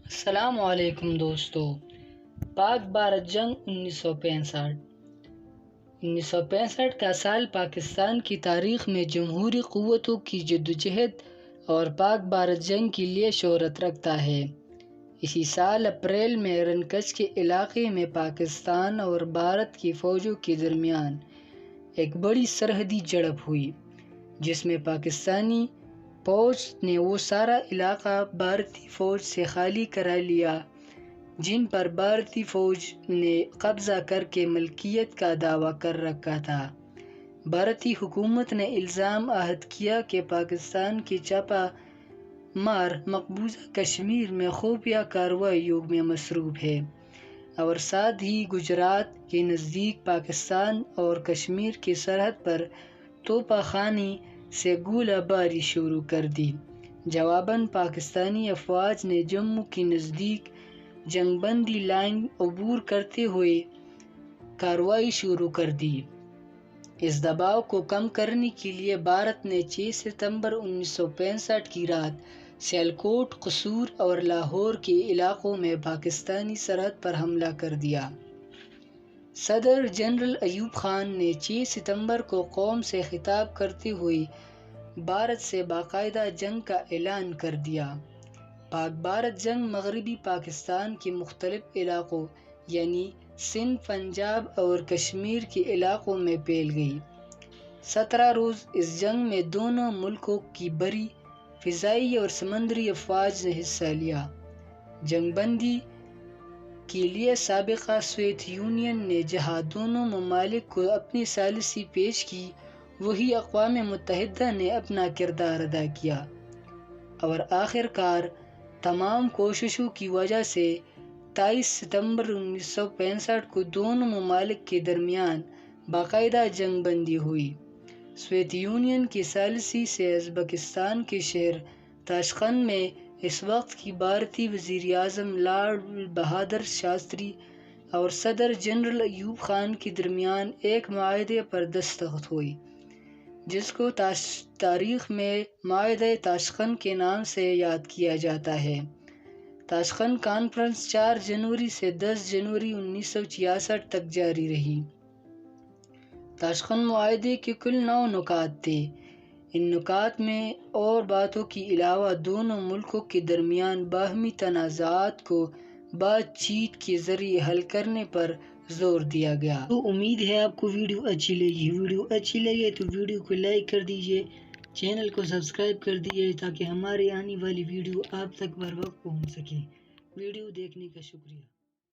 السلام علیکم دوستو۔ پاک بھارت جنگ 1965 کا سال پاکستان کی تاریخ میں جمہوری قوتوں کی جدوجہد اور پاک بھارت جنگ کے لیے شہرت رکھتا ہے۔ اسی سال اپریل میں رنکچ کے علاقے میں پاکستان اور بھارت کی فوجوں کے درمیان ایک بڑی سرحدی جھڑپ ہوئی، جس میں پاکستانی فوج نے وہ سارا علاقہ بھارتی فوج سے خالی کرا لیا جن پر بھارتی فوج نے قبضہ کر کے ملکیت کا دعویٰ کر رکھا تھا۔ بھارتی حکومت نے الزام عائد کیا کہ پاکستان کی چھاپہ مار مقبوضہ کشمیر میں خفیہ کارروائیوں میں مصروف ہے اور ساتھ ہی گجرات کے نزدیک پاکستان اور کشمیر کی سرحد پر توپہ خانے سے گولہ باری شروع کر دی۔ جواباً پاکستانی افواج نے جموں کے نزدیک جنگ بندی لائن عبور کرتے ہوئے کارروائی شروع کر دی۔ اس دباؤ کو کم کرنے کے لیے بھارت نے 6 ستمبر 1965 کی رات سیالکوٹ، قصور اور لاہور کے علاقوں میں پاکستانی سرحد پر حملہ کر دیا۔ صدر جنرل ایوب خان نے 6 ستمبر کو قوم سے خطاب کرتے ہوئے بھارت سے باقاعدہ جنگ کا اعلان کر دیا۔ پاک بھارت جنگ مغربی پاکستان کے مختلف علاقوں یعنی سندھ، پنجاب اور کشمیر کے علاقوں میں پھیل گئی۔ 17 روز اس جنگ میں دونوں ملکوں کی بری، فضائی اور سمندری افواج نے حصہ لیا۔ جنگ بندی کے لیے سابقہ سوویت یونین نے جہاں دونوں ممالک کو اپنی ثالثی پیش کی، وہیں اقوام متحدہ نے اپنا کردار ادا کیا اور آخر کار تمام کوششوں کی وجہ سے 23 ستمبر 1965 کو دونوں ممالک کے درمیان باقاعدہ جنگ بندی ہوئی۔ سوویت یونین کی ثالثی سے ازبکستان کے شہر تاشقند میں اس وقت کی بھارتی وزیر اعظم لال بہادر شاستری اور صدر جنرل ایوب خان کے درمیان ایک معاہدے پر دستخط ہوئے، جس کو تاریخ میں معاہدہ تاشقند کے نام سے یاد کیا جاتا ہے۔ تاشقند کانفرنس 4 جنوری سے 10 جنوری 1966 تک جاری رہی۔ تاشقند معاہدے کے کل 9 نکات تھے۔ ان نکات میں اور باتوں کے علاوہ دونوں ملکوں کے درمیان باہمی تنازعات کو بات چیت کے ذریعے حل کرنے پر زور دیا گیا۔ تو امید ہے آپ کو ویڈیو اچھی لگی۔ ویڈیو اچھی لگے تو ویڈیو کو لائک کر دیجئے، چینل کو سبسکرائب کر دیجئے تاکہ ہماری آنے والی ویڈیو آپ تک بر وقت پہنچ سکے۔ ویڈیو دیکھنے کا شکریہ۔